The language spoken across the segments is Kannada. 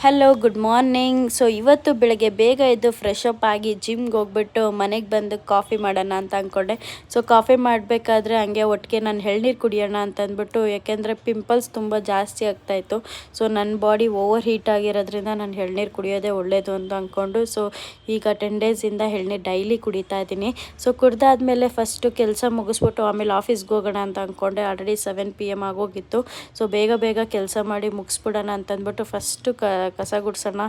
Hello good morning. ಸೊ ಇವತ್ತು ಬೆಳಗ್ಗೆ ಬೇಗ ಎದ್ದು ಫ್ರೆಶ್ ಅಪ್ ಆಗಿ ಜಿಮ್ಗೆ ಹೋಗ್ಬಿಟ್ಟು ಮನೆಗೆ ಬಂದು ಕಾಫಿ ಮಾಡೋಣ ಅಂತ ಅಂದ್ಕೊಂಡೆ. ಸೊ ಕಾಫಿ ಮಾಡಬೇಕಾದ್ರೆ ಹಂಗೆ ಒಟ್ಟಿಗೆ ನಾನು ಎಳ್ನೀರು ಕುಡಿಯೋಣ ಅಂತ ಅಂದ್ಬಿಟ್ಟು, ಯಾಕೆಂದರೆ ಪಿಂಪಲ್ಸ್ ತುಂಬ ಜಾಸ್ತಿ ಆಗ್ತಾಯಿತ್ತು. ಸೊ ನನ್ನ ಬಾಡಿ ಓವರ್ ಹೀಟ್ ಆಗಿರೋದ್ರಿಂದ ನಾನು ಎಳ್ನೀರು ಕುಡಿಯೋದೇ ಒಳ್ಳೆಯದು ಅಂತ ಅಂದ್ಕೊಂಡು, ಸೊ ಈಗ 10 ಡೇಸಿಂದ ಎಳ್ನೀರು ಡೈಲಿ ಕುಡಿತಾ ಇದ್ದೀನಿ. ಸೊ ಕುಡ್ದಾದ್ಮೇಲೆ ಫಸ್ಟು ಕೆಲಸ ಮುಗಿಸ್ಬಿಟ್ಟು ಆಮೇಲೆ ಆಫೀಸ್ಗೆ ಹೋಗೋಣ ಅಂತ ಅಂದ್ಕೊಂಡೆ. ಆಲ್ರೆಡಿ 7 PM ಆಗೋಗಿತ್ತು. ಸೊ ಬೇಗ ಬೇಗ ಕೆಲಸ ಮಾಡಿ ಮುಗಿಸ್ಬಿಡೋಣ ಅಂತಂದ್ಬಿಟ್ಟು ಫಸ್ಟು ಕಸ ಗುಡಿಸೋಣ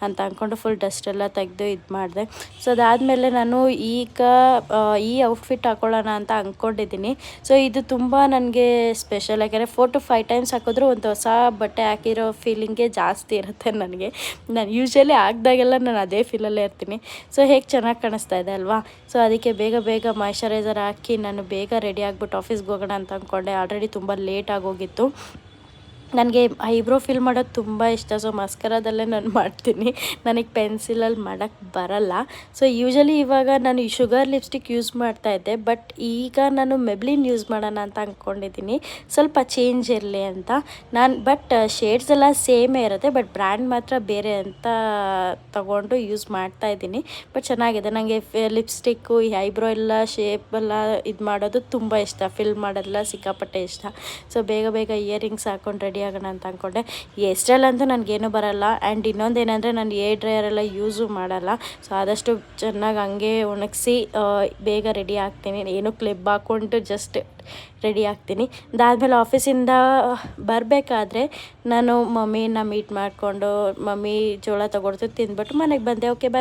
ಅಂತ ಅಂದ್ಕೊಂಡು ಫುಲ್ ಡಸ್ಟ್ ಎಲ್ಲ ತೆಗೆದು ಇದು ಮಾಡಿದೆ. ಸೊ ಅದಾದಮೇಲೆ ನಾನು ಈಗ ಈ ಔಟ್ಫಿಟ್ ಹಾಕೊಳ್ಳೋಣ ಅಂತ ಅಂದ್ಕೊಂಡಿದ್ದೀನಿ. ಸೊ ಇದು ತುಂಬ ನನಗೆ ಸ್ಪೆಷಲ್, ಯಾಕೆಂದರೆ 4 to 5 ಟೈಮ್ಸ್ ಹಾಕಿದ್ರೂ ಒಂದು ಹೊಸ ಬಟ್ಟೆ ಹಾಕಿರೋ ಫೀಲಿಂಗೇ ಜಾಸ್ತಿ ಇರುತ್ತೆ ನನಗೆ. ನಾನು ಯೂಶ್ವಲಿ ಹಾಕ್ದಾಗೆಲ್ಲ ನಾನು ಅದೇ ಫೀಲಲ್ಲೇ ಇರ್ತೀನಿ. ಸೊ ಹೇಗೆ ಚೆನ್ನಾಗಿ ಕಾಣಿಸ್ತಾ ಇದೆ ಅಲ್ವಾ. ಸೊ ಅದಕ್ಕೆ ಬೇಗ ಬೇಗ ಮಾಯ್ಶ್ಚರೈಸರ್ ಹಾಕಿ ನಾನು ಬೇಗ ರೆಡಿ ಆಗಿಬಿಟ್ಟು ಆಫೀಸ್ಗೆ ಹೋಗೋಣ ಅಂತ ಅಂದ್ಕೊಂಡೆ. ಆಲ್ರೆಡಿ ತುಂಬ ಲೇಟ್ ಆಗೋಗಿತ್ತು. ನನಗೆ ಐಬ್ರೋ ಫಿಲ್ ಮಾಡೋದು ತುಂಬ ಇಷ್ಟ. ಸೊ ಮಸ್ಕರಾದಲ್ಲೇ ನಾನು ಮಾಡ್ತೀನಿ, ನನಗೆ ಪೆನ್ಸಿಲಲ್ಲಿ ಮಾಡೋಕ್ಕೆ ಬರಲ್ಲ. ಸೊ ಯೂಶ್ವಲಿ ಇವಾಗ ನಾನು ಈ ಶುಗರ್ ಲಿಪ್ಸ್ಟಿಕ್ ಯೂಸ್ ಮಾಡ್ತಾಯಿದ್ದೆ, ಬಟ್ ಈಗ ನಾನು ಮೆಬ್ಲಿನ್ ಯೂಸ್ ಮಾಡೋಣ ಅಂತ ಅಂದ್ಕೊಂಡಿದ್ದೀನಿ, ಸ್ವಲ್ಪ ಚೇಂಜ್ ಇರಲಿ ಅಂತ. ಬಟ್ ಶೇಡ್ಸ್ ಎಲ್ಲ ಸೇಮೇ ಇರುತ್ತೆ, ಬಟ್ ಬ್ರ್ಯಾಂಡ್ ಮಾತ್ರ ಬೇರೆ ಅಂತ ತಗೊಂಡು ಯೂಸ್ ಮಾಡ್ತಾಯಿದ್ದೀನಿ. ಬಟ್ ಚೆನ್ನಾಗಿದೆ. ನನಗೆ ಲಿಪ್ಸ್ಟಿಕ್ಕು, ಈ ಐಬ್ರೋ ಎಲ್ಲ ಶೇಪೆಲ್ಲ ಇದು ಮಾಡೋದು ತುಂಬ ಇಷ್ಟ, ಫಿಲ್ ಮಾಡೋದೆಲ್ಲ ಸಿಕ್ಕಾಪಟ್ಟೆ ಇಷ್ಟ. ಸೊ ಬೇಗ ಬೇಗ ಇಯರಿಂಗ್ಸ್ ಹಾಕ್ಕೊಂಡು ರೆಡಿ ಆಗೋಣ ಅಂತ ಅಂದ್ಕೊಂಡೆ. ಎಷ್ಟರಲ್ಲಂತೂ ನನಗೇನು ಬರಲ್ಲ. ಆ್ಯಂಡ್ ಇನ್ನೊಂದೇನೆಂದರೆ ನಾನು ಏರ್ ಡ್ರೈಯರೆಲ್ಲ ಯೂಸು ಮಾಡಲ್ಲ. ಸೊ ಆದಷ್ಟು ಚೆನ್ನಾಗಿ ಹಂಗೆ ಒಣಗಿಸಿ ಬೇಗ ರೆಡಿ ಆಗ್ತೀನಿ. ಏನು ಕ್ಲಿಪ್ ಹಾಕ್ಕೊಂಡು ಜಸ್ಟ್ ರೆಡಿ ಆಗ್ತೀನಿ. ಅದಾದಮೇಲೆ ಆಫೀಸಿಂದ ಬರಬೇಕಾದ್ರೆ ನಾನು ಮಮ್ಮಿನ ಮೀಟ್ ಮಾಡಿಕೊಂಡು, ಮಮ್ಮಿ ಜೋಳ ತೊಗೊಡ್ತು ತಿಂದ್ಬಿಟ್ಟು ಮನೆಗೆ ಬಂದೆ. ಓಕೆ, ಬಾಯ್.